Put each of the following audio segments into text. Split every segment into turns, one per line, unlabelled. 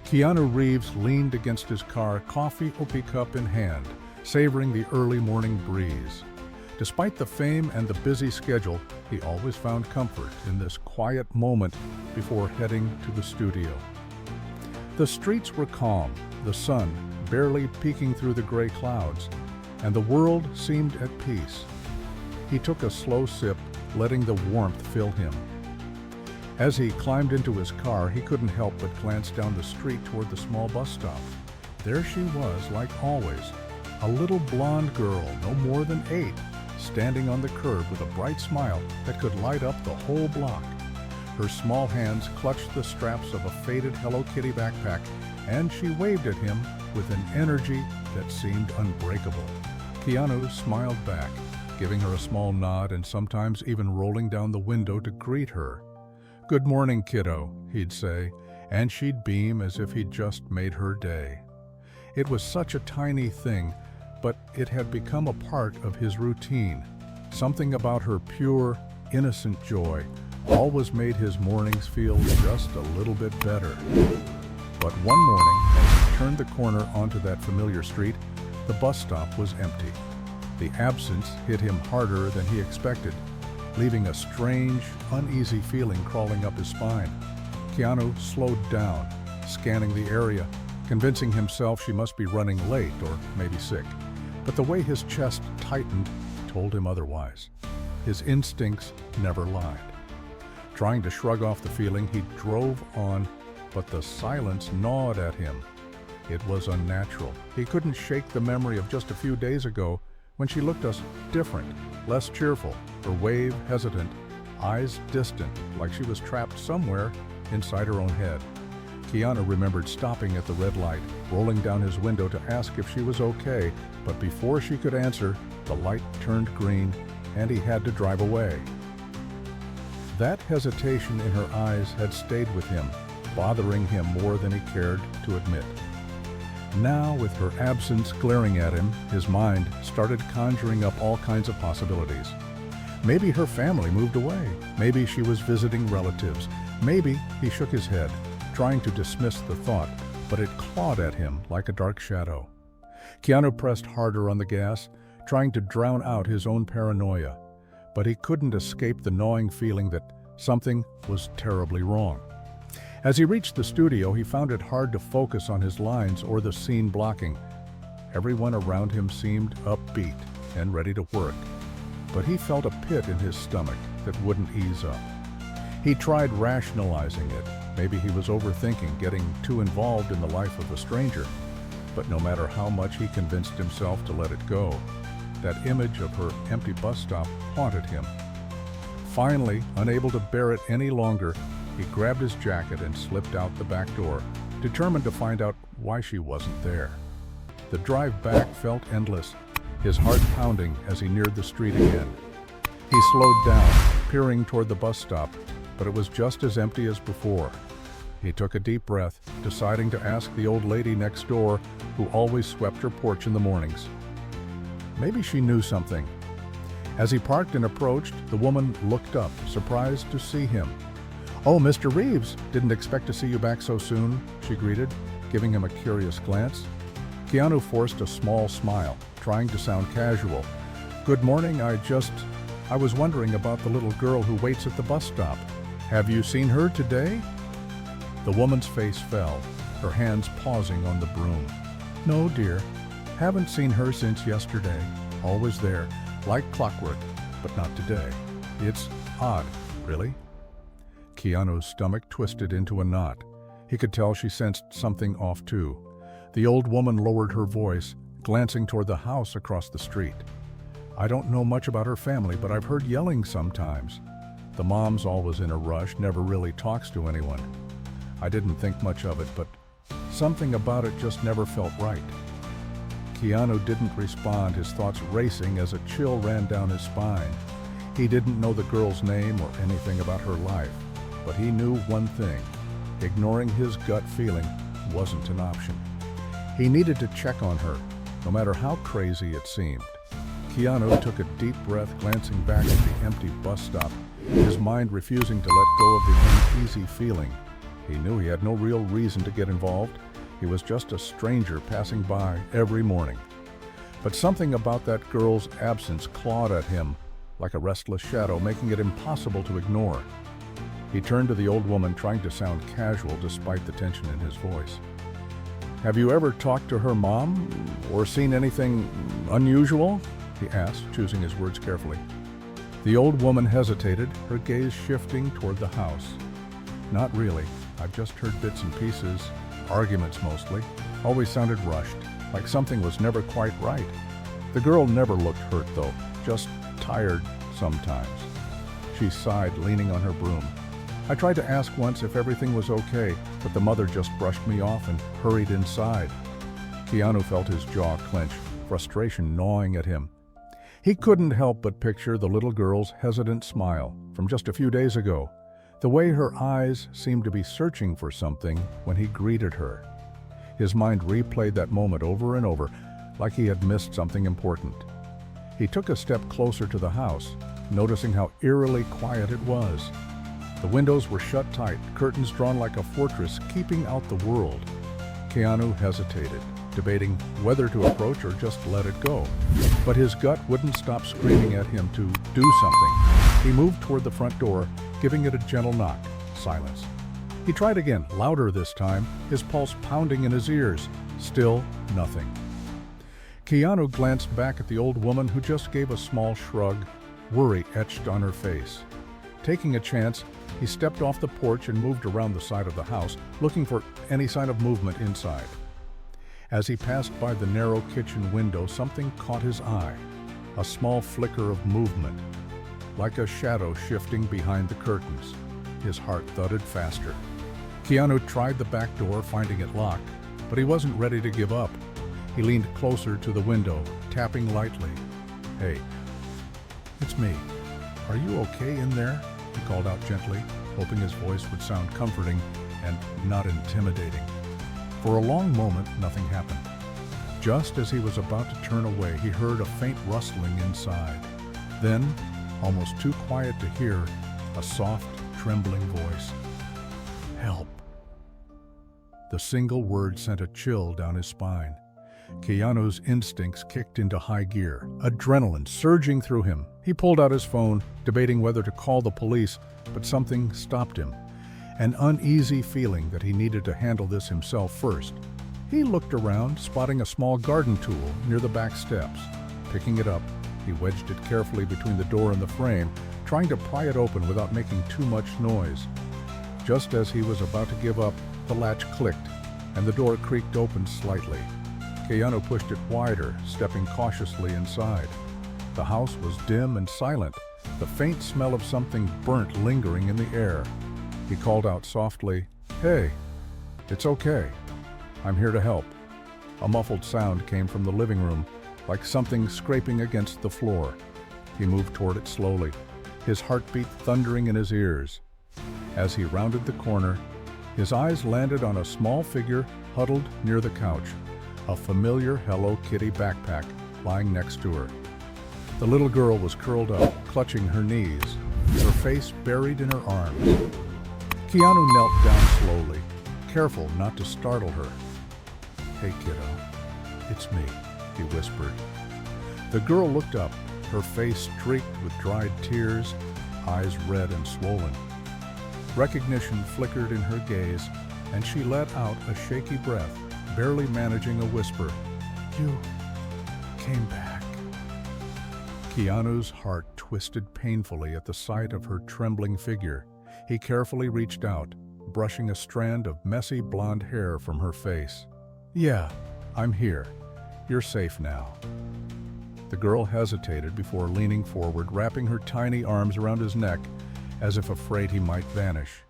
Keanu Reeves leaned against his car, coffee cup in hand, savoring the early morning breeze. Despite the fame and the busy schedule, he always found comfort in this quiet moment before heading to the studio. The streets were calm, the sun barely peeking through the gray clouds, and the world seemed at peace. He took a slow sip, letting the warmth fill him. As he climbed into his car, he couldn't help but glance down the street toward the small bus stop. There she was, like always, a little blonde girl, no more than 8, standing on the curb with a bright smile that could light up the whole block. Her small hands clutched the straps of a faded Hello Kitty backpack, and she waved at him with an energy that seemed unbreakable. Keanu smiled back, giving her a small nod and sometimes even rolling down the window to greet her. "Good morning, kiddo," he'd say, and she'd beam as if he'd just made her day. It was such a tiny thing, but it had become a part of his routine. Something about her pure, innocent joy always made his mornings feel just a little bit better. But one morning, as he turned the corner onto that familiar street, the bus stop was empty. The absence hit him harder than he expected, leaving a strange, uneasy feeling crawling up his spine. Keanu slowed down, scanning the area, convincing himself she must be running late or maybe sick. But the way his chest tightened told him otherwise. His instincts never lied. Trying to shrug off the feeling, he drove on, but the silence gnawed at him. It was unnatural. He couldn't shake the memory of just a few days ago when she looked different, less cheerful, her wave hesitant, eyes distant, like she was trapped somewhere inside her own head. Keanu remembered stopping at the red light, rolling down his window to ask if she was okay, but before she could answer, the light turned green and he had to drive away. That hesitation in her eyes had stayed with him, bothering him more than he cared to admit. Now, with her absence glaring at him, his mind started conjuring up all kinds of possibilities. Maybe her family moved away. Maybe she was visiting relatives. Maybe he shook his head, trying to dismiss the thought, but it clawed at him like a dark shadow. Keanu pressed harder on the gas, trying to drown out his own paranoia, but he couldn't escape the gnawing feeling that something was terribly wrong. As he reached the studio, he found it hard to focus on his lines or the scene blocking. Everyone around him seemed upbeat and ready to work, but he felt a pit in his stomach that wouldn't ease up. He tried rationalizing it. Maybe he was overthinking getting too involved in the life of a stranger, but no matter how much he convinced himself to let it go, that image of her empty bus stop haunted him. Finally, unable to bear it any longer, he grabbed his jacket and slipped out the back door, determined to find out why she wasn't there. The drive back felt endless, his heart pounding as he neared the street again. He slowed down, peering toward the bus stop, but it was just as empty as before. He took a deep breath, deciding to ask the old lady next door, who always swept her porch in the mornings. Maybe she knew something. As he parked and approached, the woman looked up, surprised to see him. "Oh, Mr. Reeves, didn't expect to see you back so soon," she greeted, giving him a curious glance. Keanu forced a small smile, trying to sound casual. "Good morning, I was wondering about the little girl who waits at the bus stop. Have you seen her today?" The woman's face fell, her hands pausing on the broom. "No, dear. Haven't seen her since yesterday. Always there, like clockwork, but not today. It's odd, really." Keanu's stomach twisted into a knot. He could tell she sensed something off too. The old woman lowered her voice, glancing toward the house across the street. "I don't know much about her family, but I've heard yelling sometimes. The mom's always in a rush, never really talks to anyone. I didn't think much of it, but something about it just never felt right." Keanu didn't respond, his thoughts racing as a chill ran down his spine. He didn't know the girl's name or anything about her life, but he knew one thing: ignoring his gut feeling wasn't an option. He needed to check on her, no matter how crazy it seemed. Keanu took a deep breath, glancing back at the empty bus stop, his mind refusing to let go of the uneasy feeling. He knew he had no real reason to get involved. He was just a stranger passing by every morning. But something about that girl's absence clawed at him like a restless shadow, making it impossible to ignore. He turned to the old woman, trying to sound casual despite the tension in his voice. "Have you ever talked to her mom or seen anything unusual?" he asked, choosing his words carefully. The old woman hesitated, her gaze shifting toward the house. "Not really. I've just heard bits and pieces, arguments mostly. Always sounded rushed, like something was never quite right." The girl never looked hurt though, just tired sometimes. She sighed, leaning on her broom. "I tried to ask once if everything was okay, but the mother just brushed me off and hurried inside." Keanu felt his jaw clench, frustration gnawing at him. He couldn't help but picture the little girl's hesitant smile from just a few days ago, the way her eyes seemed to be searching for something when he greeted her. His mind replayed that moment over and over, like he had missed something important. He took a step closer to the house, noticing how eerily quiet it was. The windows were shut tight, curtains drawn like a fortress, keeping out the world. Keanu hesitated, debating whether to approach or just let it go. But his gut wouldn't stop screaming at him to do something. He moved toward the front door, giving it a gentle knock. Silence. He tried again, louder this time, his pulse pounding in his ears. Still nothing. Keanu glanced back at the old woman, who just gave a small shrug, worry etched on her face. Taking a chance, he stepped off the porch and moved around the side of the house, looking for any sign of movement inside. As he passed by the narrow kitchen window, something caught his eye. A small flicker of movement, like a shadow shifting behind the curtains. His heart thudded faster. Keanu tried the back door, finding it locked, but he wasn't ready to give up. He leaned closer to the window, tapping lightly. "Hey, it's me. Are you okay in there?" he called out gently, hoping his voice would sound comforting and not intimidating. For a long moment, nothing happened. Just as he was about to turn away, he heard a faint rustling inside. Then, almost too quiet to hear, a soft, trembling voice. "Help." The single word sent a chill down his spine. Keanu's instincts kicked into high gear, adrenaline surging through him. He pulled out his phone, debating whether to call the police, but something stopped him. An uneasy feeling that he needed to handle this himself first. He looked around, spotting a small garden tool near the back steps. Picking it up, he wedged it carefully between the door and the frame, trying to pry it open without making too much noise. Just as he was about to give up, the latch clicked, and the door creaked open slightly. Keanu pushed it wider, stepping cautiously inside. The house was dim and silent, the faint smell of something burnt lingering in the air. He called out softly, "Hey, it's okay. I'm here to help." A muffled sound came from the living room, like something scraping against the floor. He moved toward it slowly, his heartbeat thundering in his ears. As he rounded the corner, his eyes landed on a small figure huddled near the couch, a familiar Hello Kitty backpack lying next to her. The little girl was curled up, clutching her knees, her face buried in her arms. Keanu knelt down slowly, careful not to startle her. "Hey kiddo, it's me," he whispered. The girl looked up, her face streaked with dried tears, eyes red and swollen. Recognition flickered in her gaze, and she let out a shaky breath, barely managing a whisper. "You came back." Keanu's heart twisted painfully at the sight of her trembling figure. He carefully reached out, brushing a strand of messy blonde hair from her face. "Yeah, I'm here. You're safe now." The girl hesitated before leaning forward, wrapping her tiny arms around his neck, as if afraid he might vanish.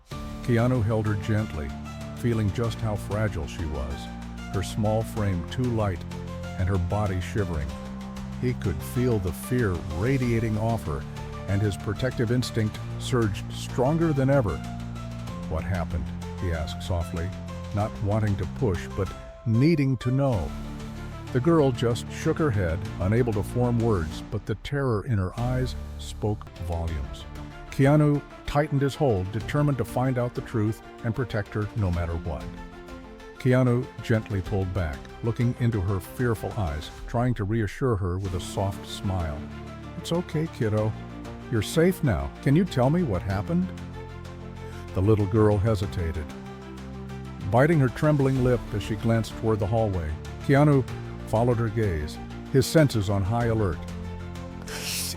Keanu held her gently, feeling just how fragile she was, her small frame too light and her body shivering. He could feel the fear radiating off her, and his protective instinct surged stronger than ever. "What happened?" he asked softly, not wanting to push, but needing to know. The girl just shook her head, unable to form words, but the terror in her eyes spoke volumes. Keanu tightened his hold, determined to find out the truth and protect her no matter what. Keanu gently pulled back, looking into her fearful eyes, trying to reassure her with a soft smile. "It's okay, kiddo. You're safe now. Can you tell me what happened?" The little girl hesitated, biting her trembling lip as she glanced toward the hallway. Keanu followed her gaze, his senses on high alert.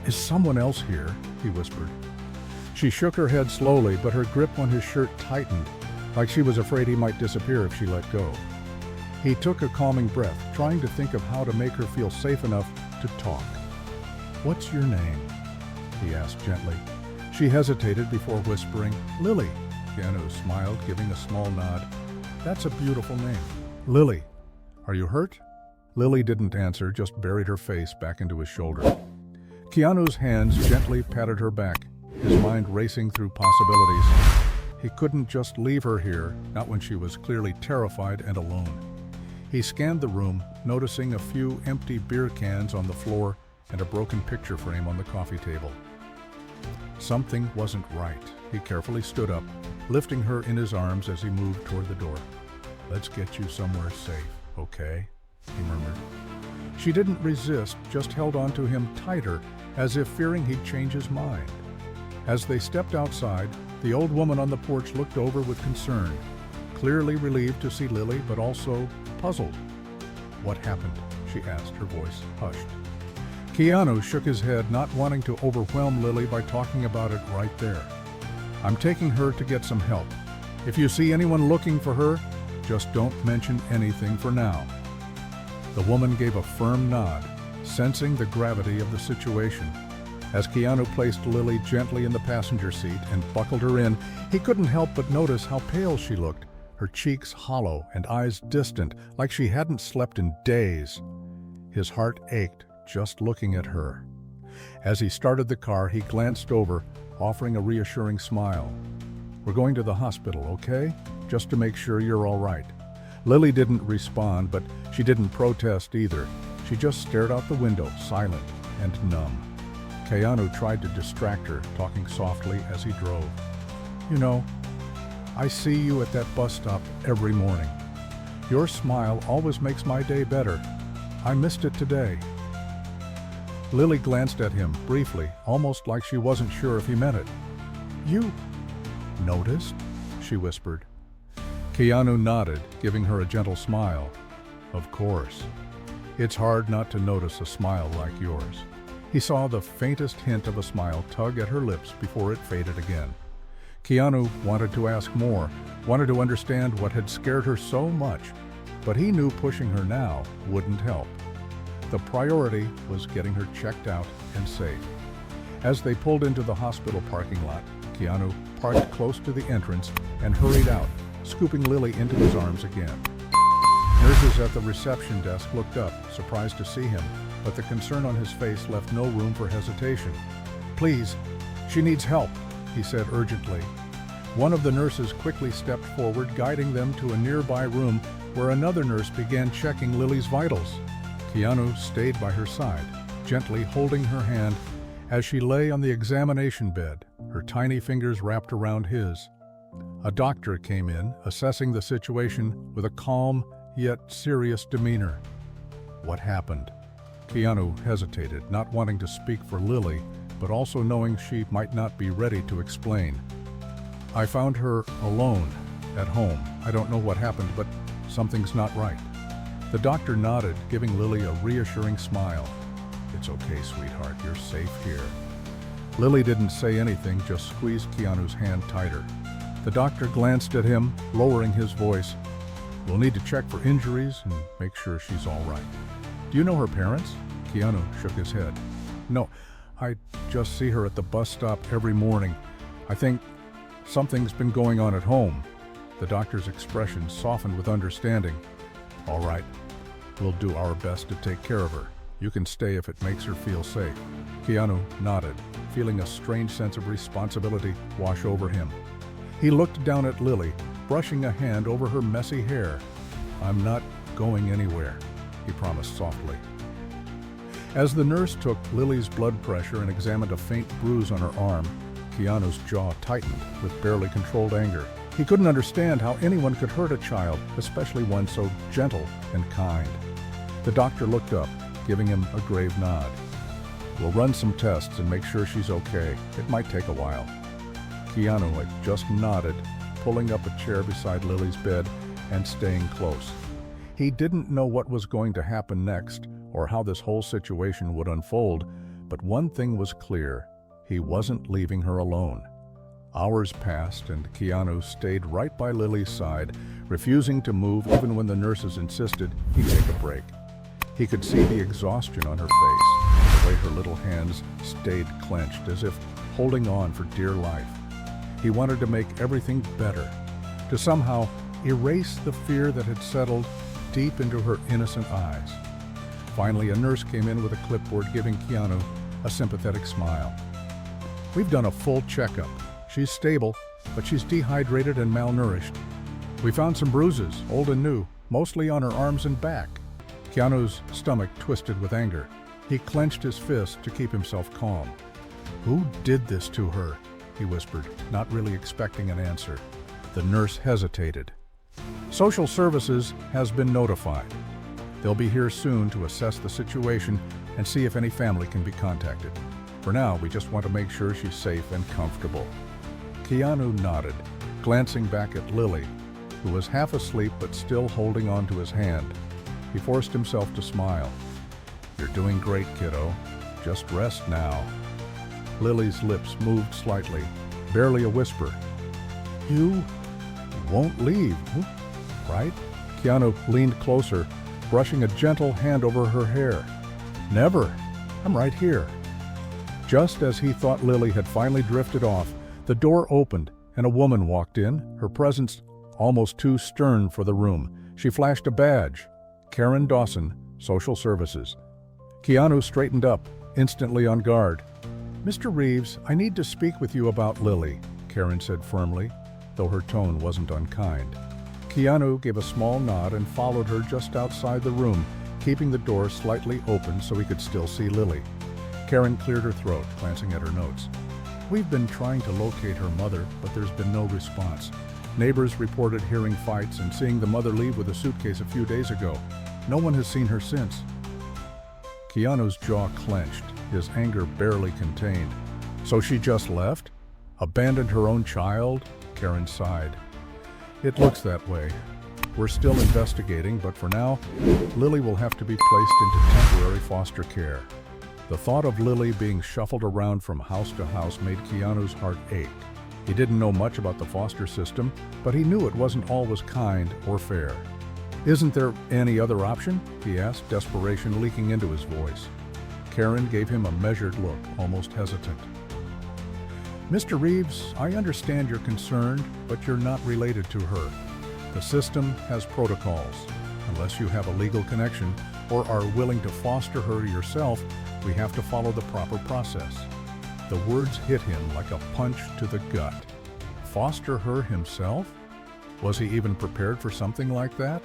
"Is someone else here?" he whispered. She shook her head slowly, but her grip on his shirt tightened, like she was afraid he might disappear if she let go. He took a calming breath, trying to think of how to make her feel safe enough to talk. "What's your name?" he asked gently. She hesitated before whispering, "Lily." Keanu smiled, giving a small nod. "That's a beautiful name. Lily, are you hurt?" Lily didn't answer, just buried her face back into his shoulder. Keanu's hands gently patted her back, his mind racing through possibilities. He couldn't just leave her here, not when she was clearly terrified and alone. He scanned the room, noticing a few empty beer cans on the floor and a broken picture frame on the coffee table. Something wasn't right. He carefully stood up, lifting her in his arms as he moved toward the door. "Let's get you somewhere safe, okay?" he murmured. She didn't resist, just held on to him tighter, as if fearing he'd change his mind. As they stepped outside, the old woman on the porch looked over with concern, clearly relieved to see Lily, but also puzzled. "What happened?" she asked, her voice hushed. Keanu shook his head, not wanting to overwhelm Lily by talking about it right there. "I'm taking her to get some help. If you see anyone looking for her, just don't mention anything for now." The woman gave a firm nod, sensing the gravity of the situation. As Keanu placed Lily gently in the passenger seat and buckled her in, he couldn't help but notice how pale she looked, her cheeks hollow and eyes distant, like she hadn't slept in days. His heart ached just looking at her. As he started the car, he glanced over, offering a reassuring smile. "We're going to the hospital, okay? Just to make sure you're all right." Lily didn't respond, but she didn't protest either. She just stared out the window, silent and numb. Keanu tried to distract her, talking softly as he drove. "You know, I see you at that bus stop every morning. Your smile always makes my day better. I missed it today." Lily glanced at him briefly, almost like she wasn't sure if he meant it. "You noticed?" she whispered. Keanu nodded, giving her a gentle smile. "Of course. It's hard not to notice a smile like yours." He saw the faintest hint of a smile tug at her lips before it faded again. Keanu wanted to ask more, wanted to understand what had scared her so much, but he knew pushing her now wouldn't help. The priority was getting her checked out and safe. As they pulled into the hospital parking lot, Keanu parked close to the entrance and hurried out, scooping Lily into his arms again. Nurses at the reception desk looked up, surprised to see him, but the concern on his face left no room for hesitation. "Please, she needs help," he said urgently. One of the nurses quickly stepped forward, guiding them to a nearby room where another nurse began checking Lily's vitals. Keanu stayed by her side, gently holding her hand as she lay on the examination bed, her tiny fingers wrapped around his. A doctor came in, assessing the situation with a calm yet serious demeanor. "What happened?" Keanu hesitated, not wanting to speak for Lily, but also knowing she might not be ready to explain. "I found her alone at home. I don't know what happened, but something's not right." The doctor nodded, giving Lily a reassuring smile. "It's okay, sweetheart. You're safe here." Lily didn't say anything, just squeezed Keanu's hand tighter. The doctor glanced at him, lowering his voice. "We'll need to check for injuries and make sure she's all right. Do you know her parents?" Keanu shook his head. "No, I just see her at the bus stop every morning. I think something's been going on at home." The doctor's expression softened with understanding. "All right, we'll do our best to take care of her. You can stay if it makes her feel safe." Keanu nodded, feeling a strange sense of responsibility wash over him. He looked down at Lily, brushing a hand over her messy hair. "I'm not going anywhere," he promised softly. As the nurse took Lily's blood pressure and examined a faint bruise on her arm, Keanu's jaw tightened with barely controlled anger. He couldn't understand how anyone could hurt a child, especially one so gentle and kind. The doctor looked up, giving him a grave nod. "We'll run some tests and make sure she's okay. It might take a while." Keanu had just nodded, pulling up a chair beside Lily's bed and staying close. He didn't know what was going to happen next or how this whole situation would unfold, but one thing was clear: he wasn't leaving her alone. Hours passed and Keanu stayed right by Lily's side, refusing to move even when the nurses insisted he take a break. He could see the exhaustion on her face, the way her little hands stayed clenched as if holding on for dear life. He wanted to make everything better, to somehow erase the fear that had settled deep into her innocent eyes. Finally, a nurse came in with a clipboard, giving Keanu a sympathetic smile. "We've done a full checkup. She's stable, but she's dehydrated and malnourished. We found some bruises, old and new, mostly on her arms and back." Keanu's stomach twisted with anger. He clenched his fist to keep himself calm. "Who did this to her?" he whispered, not really expecting an answer. The nurse hesitated. "Social Services has been notified. They'll be here soon to assess the situation and see if any family can be contacted. For now, we just want to make sure she's safe and comfortable." Keanu nodded, glancing back at Lily, who was half asleep but still holding on to his hand. He forced himself to smile. "You're doing great, kiddo. Just rest now." Lily's lips moved slightly, barely a whisper. "You won't leave, right?" Keanu leaned closer, brushing a gentle hand over her hair. "Never. I'm right here." Just as he thought Lily had finally drifted off, the door opened and a woman walked in, her presence almost too stern for the room. She flashed a badge. Karen Dawson, Social Services. Keanu straightened up, instantly on guard. "Mr. Reeves, I need to speak with you about Lily," Karen said firmly, though her tone wasn't unkind. Keanu gave a small nod and followed her just outside the room, keeping the door slightly open so he could still see Lily. Karen cleared her throat, glancing at her notes. "We've been trying to locate her mother, but there's been no response. Neighbors reported hearing fights and seeing the mother leave with a suitcase a few days ago. No one has seen her since." Keanu's jaw clenched, his anger barely contained. "So she just left? Abandoned her own child?" Karen sighed. "It looks that way. We're still investigating, but for now, Lily will have to be placed into temporary foster care." The thought of Lily being shuffled around from house to house made Keanu's heart ache. He didn't know much about the foster system, but he knew it wasn't always kind or fair. "Isn't there any other option?" he asked, desperation leaking into his voice. Karen gave him a measured look, almost hesitant. "Mr. Reeves, I understand you're concerned, but you're not related to her. The system has protocols. Unless you have a legal connection or are willing to foster her yourself, we have to follow the proper process." The words hit him like a punch to the gut. Foster her himself? Was he even prepared for something like that?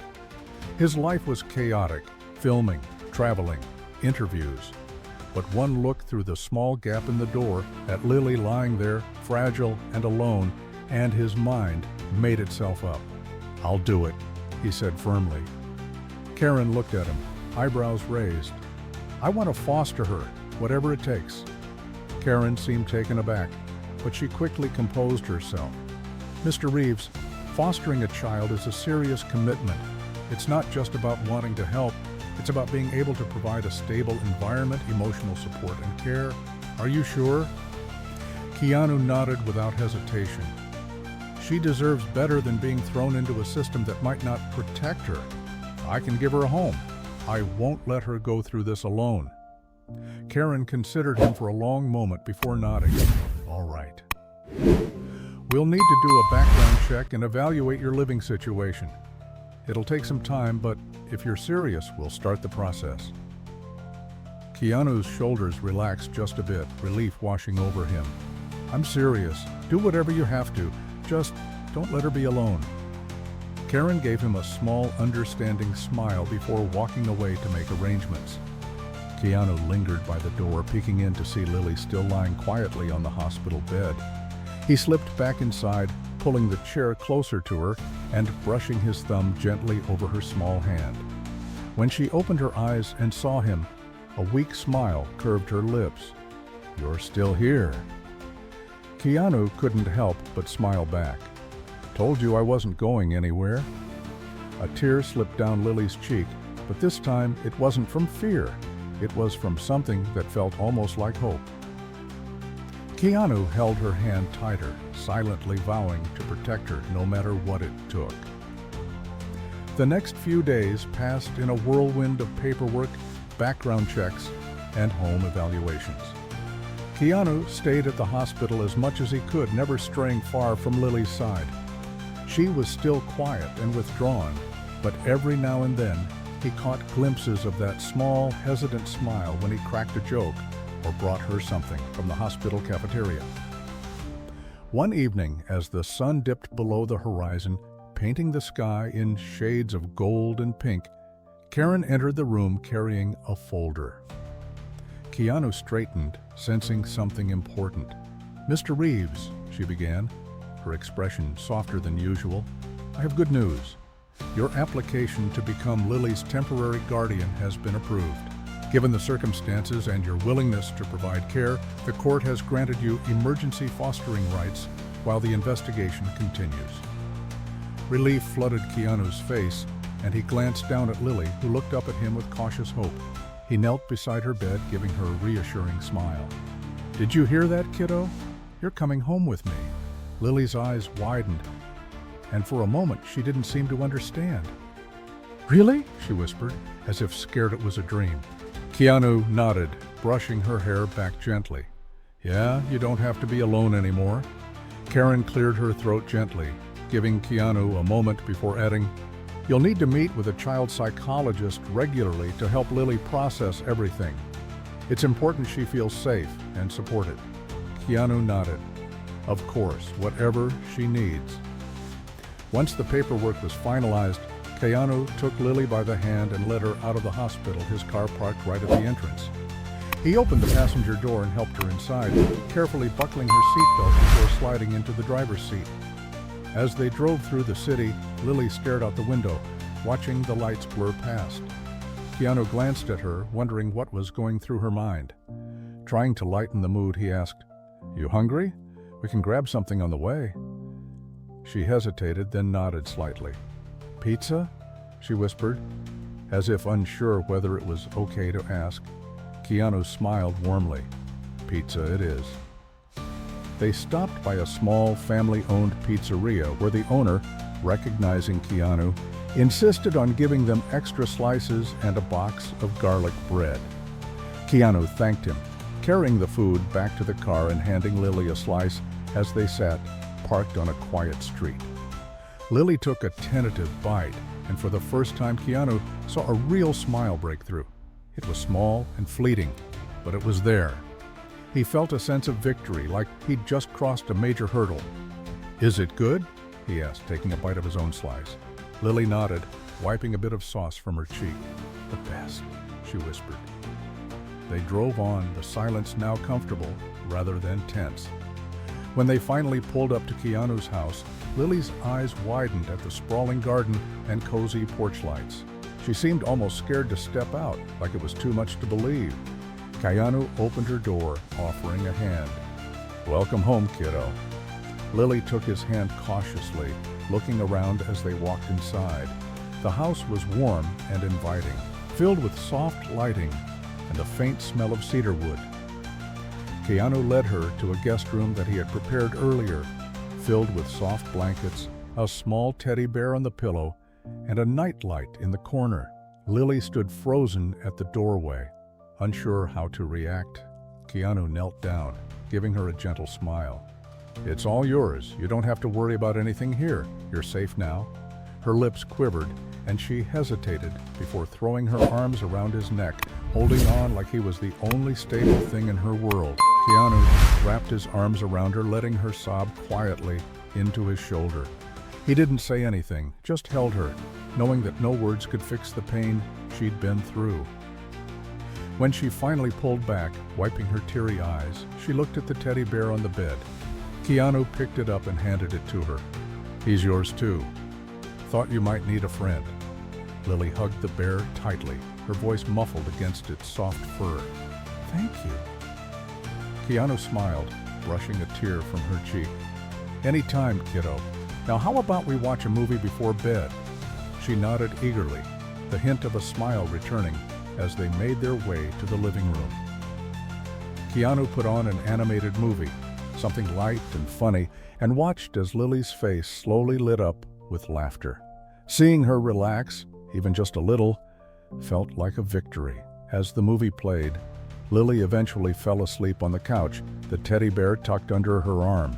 His life was chaotic, filming, traveling, interviews. But one look through the small gap in the door at Lily lying there, fragile and alone, and his mind made itself up. "I'll do it," he said firmly. Karen looked at him, eyebrows raised. "I want to foster her, whatever it takes." Karen seemed taken aback, but she quickly composed herself. "Mr. Reeves, fostering a child is a serious commitment. It's not just about wanting to help, it's about being able to provide a stable environment, emotional support, and care. Are you sure?" Keanu nodded without hesitation. "She deserves better than being thrown into a system that might not protect her. I can give her a home. I won't let her go through this alone." Karen considered him for a long moment before nodding. "All right. We'll need to do a background check and evaluate your living situation. It'll take some time, but if you're serious, we'll start the process." Keanu's shoulders relaxed just a bit, relief washing over him. "I'm serious. Do whatever you have to. Just don't let her be alone." Karen gave him a small, understanding smile before walking away to make arrangements. Keanu lingered by the door, peeking in to see Lily still lying quietly on the hospital bed. He slipped back inside, pulling the chair closer to her and brushing his thumb gently over her small hand. When she opened her eyes and saw him, a weak smile curved her lips. "You're still here." Keanu couldn't help but smile back. "Told you I wasn't going anywhere." A tear slipped down Lily's cheek, but this time it wasn't from fear. It was from something that felt almost like hope. Keanu held her hand tighter, silently vowing to protect her no matter what it took. The next few days passed in a whirlwind of paperwork, background checks, and home evaluations. Keanu stayed at the hospital as much as he could, never straying far from Lily's side. She was still quiet and withdrawn, but every now and then he caught glimpses of that small, hesitant smile when he cracked a joke or brought her something from the hospital cafeteria. One evening, as the sun dipped below the horizon, painting the sky in shades of gold and pink, Karen entered the room carrying a folder. Keanu straightened, sensing something important. "Mr. Reeves," she began, her expression softer than usual, "I have good news. Your application to become Lily's temporary guardian has been approved. Given the circumstances and your willingness to provide care, the court has granted you emergency fostering rights while the investigation continues." Relief flooded Keanu's face, and he glanced down at Lily, who looked up at him with cautious hope. He knelt beside her bed, giving her a reassuring smile. "Did you hear that, kiddo? You're coming home with me." Lily's eyes widened, and for a moment she didn't seem to understand. "Really?" she whispered, as if scared it was a dream. Keanu nodded, brushing her hair back gently. "Yeah, you don't have to be alone anymore." Karen cleared her throat gently, giving Keanu a moment before adding, "You'll need to meet with a child psychologist regularly to help Lily process everything. It's important she feels safe and supported." Keanu nodded. "Of course, whatever she needs." Once the paperwork was finalized, Keanu took Lily by the hand and led her out of the hospital, his car parked right at the entrance. He opened the passenger door and helped her inside, carefully buckling her seatbelt before sliding into the driver's seat. As they drove through the city, Lily stared out the window, watching the lights blur past. Keanu glanced at her, wondering what was going through her mind. Trying to lighten the mood, he asked, "You hungry? We can grab something on the way." She hesitated, then nodded slightly. "Pizza?" she whispered, as if unsure whether it was okay to ask. Keanu smiled warmly. "Pizza it is." They stopped by a small, family-owned pizzeria where the owner, recognizing Keanu, insisted on giving them extra slices and a box of garlic bread. Keanu thanked him, carrying the food back to the car and handing Lily a slice as they sat, parked on a quiet street. Lily took a tentative bite, and for the first time Keanu saw a real smile break through. It was small and fleeting, but it was there. He felt a sense of victory, like he'd just crossed a major hurdle. "Is it good?" he asked, taking a bite of his own slice. Lily nodded, wiping a bit of sauce from her cheek. "The best," she whispered. They drove on, the silence now comfortable rather than tense. When they finally pulled up to Keanu's house, Lily's eyes widened at the sprawling garden and cozy porch lights. She seemed almost scared to step out, like it was too much to believe. Keanu opened her door, offering a hand. "Welcome home, kiddo." Lily took his hand cautiously, looking around as they walked inside. The house was warm and inviting, filled with soft lighting and the faint smell of cedar wood. Keanu led her to a guest room that he had prepared earlier, filled with soft blankets, a small teddy bear on the pillow, and a nightlight in the corner. Lily stood frozen at the doorway, unsure how to react. Keanu knelt down, giving her a gentle smile. "It's all yours. You don't have to worry about anything here. You're safe now." Her lips quivered, and she hesitated before throwing her arms around his neck, holding on like he was the only stable thing in her world. Keanu wrapped his arms around her, letting her sob quietly into his shoulder. He didn't say anything, just held her, knowing that no words could fix the pain she'd been through. When she finally pulled back, wiping her teary eyes, she looked at the teddy bear on the bed. Keanu picked it up and handed it to her. "He's yours too. Thought you might need a friend." Lily hugged the bear tightly, her voice muffled against its soft fur. "Thank you." Keanu smiled, brushing a tear from her cheek. "Anytime, kiddo. Now how about we watch a movie before bed?" She nodded eagerly, the hint of a smile returning as they made their way to the living room. Keanu put on an animated movie, something light and funny, and watched as Lily's face slowly lit up with laughter. Seeing her relax, even just a little, felt like a victory. As the movie played, Lily eventually fell asleep on the couch, the teddy bear tucked under her arm.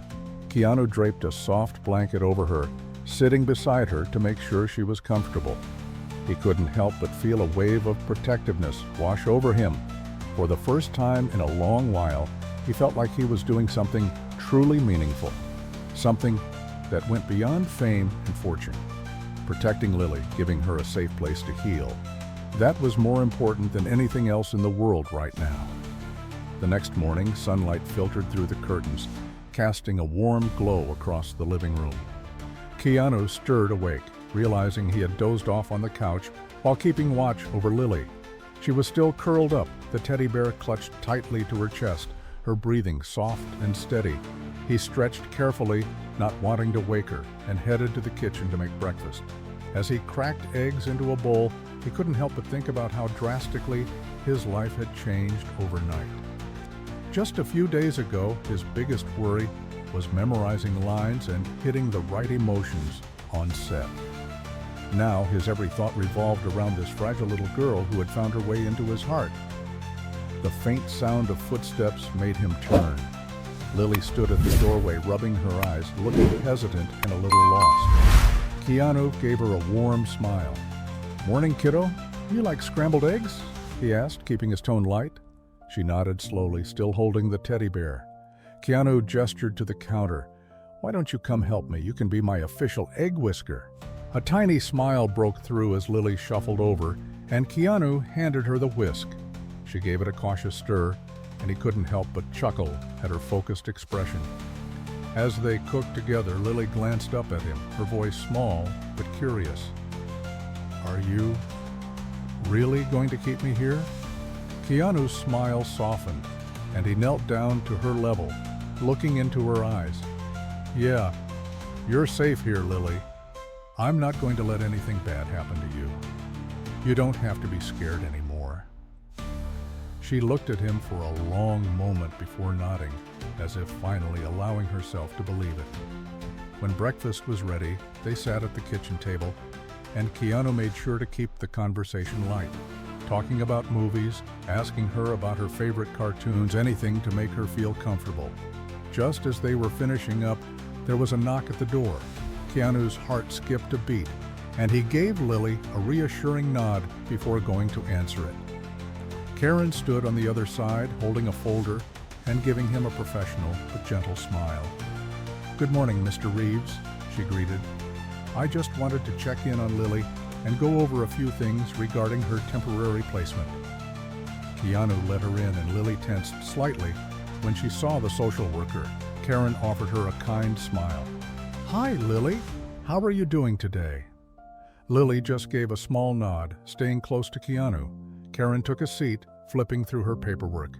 Keanu draped a soft blanket over her, sitting beside her to make sure she was comfortable. He couldn't help but feel a wave of protectiveness wash over him. For the first time in a long while, he felt like he was doing something truly meaningful, something that went beyond fame and fortune. Protecting Lily, giving her a safe place to heal. That was more important than anything else in the world right now. The next morning, sunlight filtered through the curtains, casting a warm glow across the living room. Keanu stirred awake, realizing he had dozed off on the couch while keeping watch over Lily. She was still curled up, the teddy bear clutched tightly to her chest, her breathing soft and steady. He stretched carefully, not wanting to wake her, and headed to the kitchen to make breakfast. As he cracked eggs into a bowl, he couldn't help but think about how drastically his life had changed overnight. Just a few days ago, his biggest worry was memorizing lines and hitting the right emotions on set. Now his every thought revolved around this fragile little girl who had found her way into his heart. The faint sound of footsteps made him turn. Lily stood at the doorway, rubbing her eyes, looking hesitant and a little lost. Keanu gave her a warm smile. "Morning, kiddo. You like scrambled eggs?" he asked, keeping his tone light. She nodded slowly, still holding the teddy bear. Keanu gestured to the counter. "Why don't you come help me? You can be my official egg whisker." A tiny smile broke through as Lily shuffled over, and Keanu handed her the whisk. She gave it a cautious stir, and he couldn't help but chuckle at her focused expression. As they cooked together, Lily glanced up at him, her voice small but curious. "Are you really going to keep me here?" Keanu's smile softened, and he knelt down to her level, looking into her eyes. "Yeah, you're safe here, Lily. I'm not going to let anything bad happen to you. You don't have to be scared anymore." She looked at him for a long moment before nodding, as if finally allowing herself to believe it. When breakfast was ready, they sat at the kitchen table, and Keanu made sure to keep the conversation light, talking about movies, asking her about her favorite cartoons, anything to make her feel comfortable. Just as they were finishing up, there was a knock at the door. Keanu's heart skipped a beat, and he gave Lily a reassuring nod before going to answer it. Karen stood on the other side, holding a folder and giving him a professional but gentle smile. "Good morning, Mr. Reeves," she greeted. "I just wanted to check in on Lily and go over a few things regarding her temporary placement." Keanu let her in, and Lily tensed slightly when she saw the social worker. Karen offered her a kind smile. "Hi, Lily. How are you doing today?" Lily just gave a small nod, staying close to Keanu. Karen took a seat, flipping through her paperwork.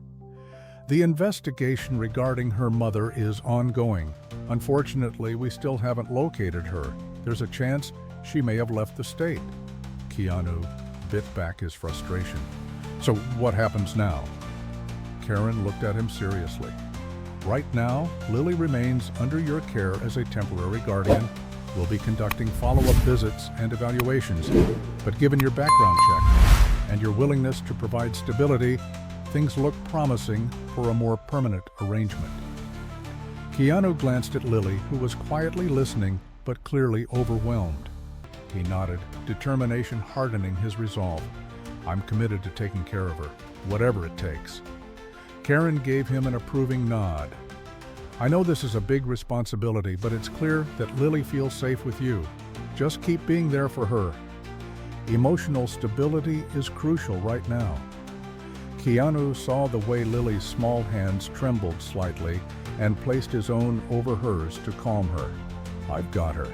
"The investigation regarding her mother is ongoing. Unfortunately, we still haven't located her. There's a chance she may have left the state." Keanu bit back his frustration. "So what happens now?" Karen looked at him seriously. "Right now, Lily remains under your care as a temporary guardian. We'll be conducting follow-up visits and evaluations, but given your background check and your willingness to provide stability, things look promising for a more permanent arrangement." Keanu glanced at Lily, who was quietly listening but clearly overwhelmed. He nodded, determination hardening his resolve. "I'm committed to taking care of her, whatever it takes." Karen gave him an approving nod. "I know this is a big responsibility, but it's clear that Lily feels safe with you. Just keep being there for her. Emotional stability is crucial right now." Keanu saw the way Lily's small hands trembled slightly, and placed his own over hers to calm her. "I've got her,"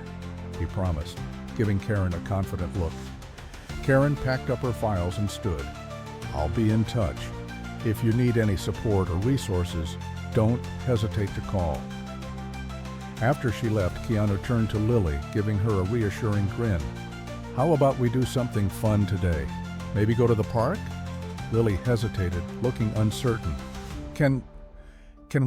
he promised, giving Karen a confident look. Karen packed up her files and stood. "I'll be in touch. If you need any support or resources, don't hesitate to call." After she left, Keanu turned to Lily, giving her a reassuring grin. "How about we do something fun today? Maybe go to the park?" Lily hesitated, looking uncertain. Can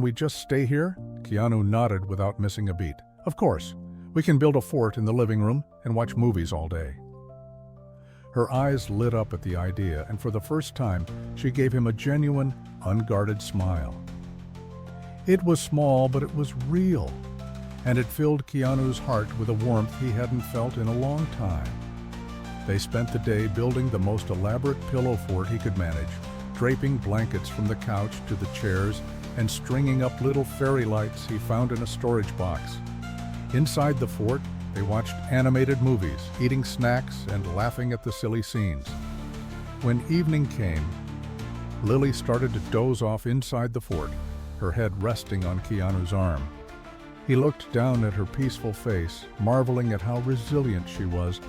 we just stay here?" Keanu nodded without missing a beat. "Of course. We can build a fort in the living room and watch movies all day." Her eyes lit up at the idea, and for the first time, she gave him a genuine, unguarded smile. It was small, but it was real, and it filled Keanu's heart with a warmth he hadn't felt in a long time. They spent the day building the most elaborate pillow fort he could manage, draping blankets from the couch to the chairs and stringing up little fairy lights he found in a storage box. Inside the fort, they watched animated movies, eating snacks and laughing at the silly scenes. When evening came, Lily started to doze off inside the fort, her head resting on Keanu's arm. He looked down at her peaceful face, marveling at how resilient she was,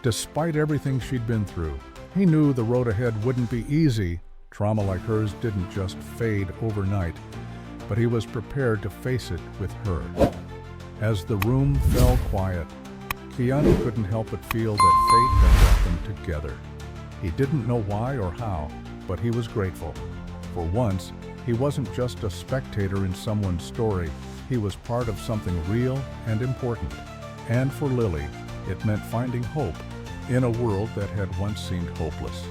despite everything she'd been through. He knew the road ahead wouldn't be easy. Trauma like hers didn't just fade overnight, but he was prepared to face it with her. As the room fell quiet, Keanu couldn't help but feel that fate had brought them together. He didn't know why or how, but he was grateful. For once, he wasn't just a spectator in someone's story, he was part of something real and important. And for Lily, it meant finding hope in a world that had once seemed hopeless.